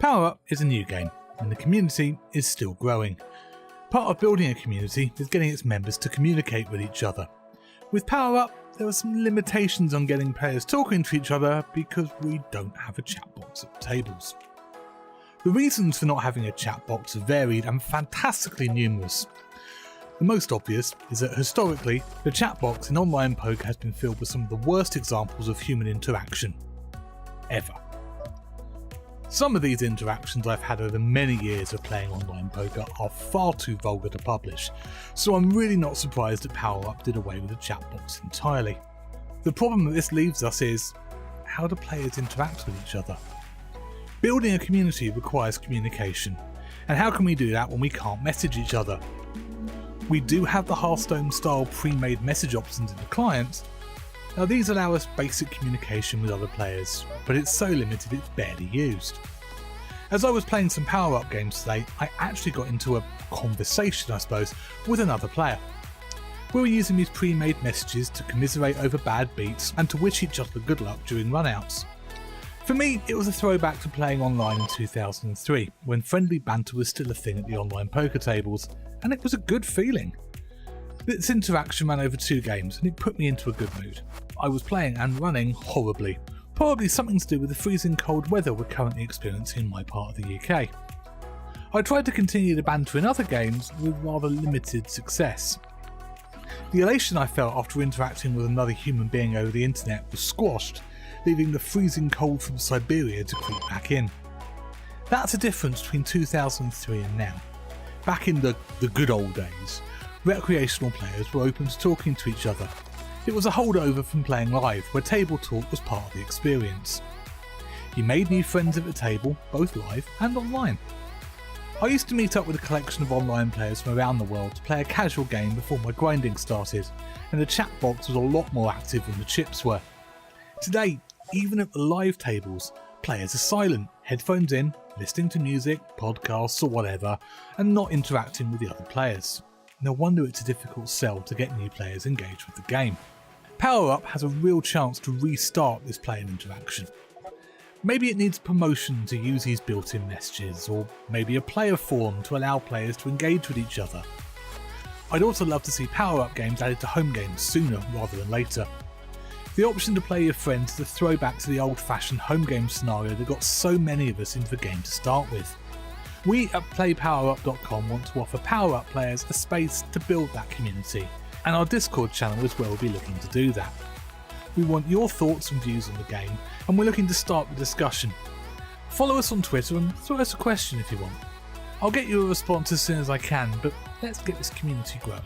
PowerUp is a new game, and the community is still growing. Part of building a community is getting its members to communicate with each other. With PowerUp, there are some limitations on getting players talking to each other because we don't have a chat box at the tables. The reasons for not having a chat box are varied and fantastically numerous. The most obvious is that historically, the chat box in online poker has been filled with some of the worst examples of human interaction ever. Some of these interactions I've had over many years of playing online poker are far too vulgar to publish, so I'm really not surprised that PowerUp did away with the chat box entirely. The problem that this leaves us is, how do players interact with each other? Building a community requires communication, and how can we do that when we can't message each other? We do have the Hearthstone style pre-made message options in the client. Now these allow us basic communication with other players, but it's so limited it's barely used. As I was playing some PowerUp games today, I actually got into a conversation, I suppose, with another player. We were using these pre-made messages to commiserate over bad beats and to wish each other good luck during runouts. For me, it was a throwback to playing online in 2003, when friendly banter was still a thing at the online poker tables, and it was a good feeling. This interaction ran over 2 games and it put me into a good mood. I was playing and running horribly, probably something to do with the freezing cold weather we're currently experiencing in my part of the UK. I tried to continue the banter in other games with rather limited success. The elation I felt after interacting with another human being over the internet was squashed, leaving the freezing cold from Siberia to creep back in. That's a difference between 2003 and now. Back in the good old days, recreational players were open to talking to each other. It was a holdover from playing live, where table talk was part of the experience. You made new friends at the table, both live and online. I used to meet up with a collection of online players from around the world to play a casual game before my grinding started, and the chat box was a lot more active than the chips were. Today, even at the live tables, players are silent, headphones in, listening to music, podcasts or whatever, and not interacting with the other players. No wonder it's a difficult sell to get new players engaged with the game. PowerUp has a real chance to restart this player interaction. Maybe it needs promotion to use these built-in messages, or maybe a player forum to allow players to engage with each other. I'd also love to see PowerUp games added to home games sooner rather than later. The option to play your friends is a throwback to the old-fashioned home game scenario that got so many of us into the game to start with. We at PlayPowerUp.com want to offer PowerUp players a space to build that community, and our Discord channel as well will be looking to do that. We want your thoughts and views on the game, and we're looking to start the discussion. Follow us on Twitter and throw us a question if you want. I'll get you a response as soon as I can, but let's get this community growing.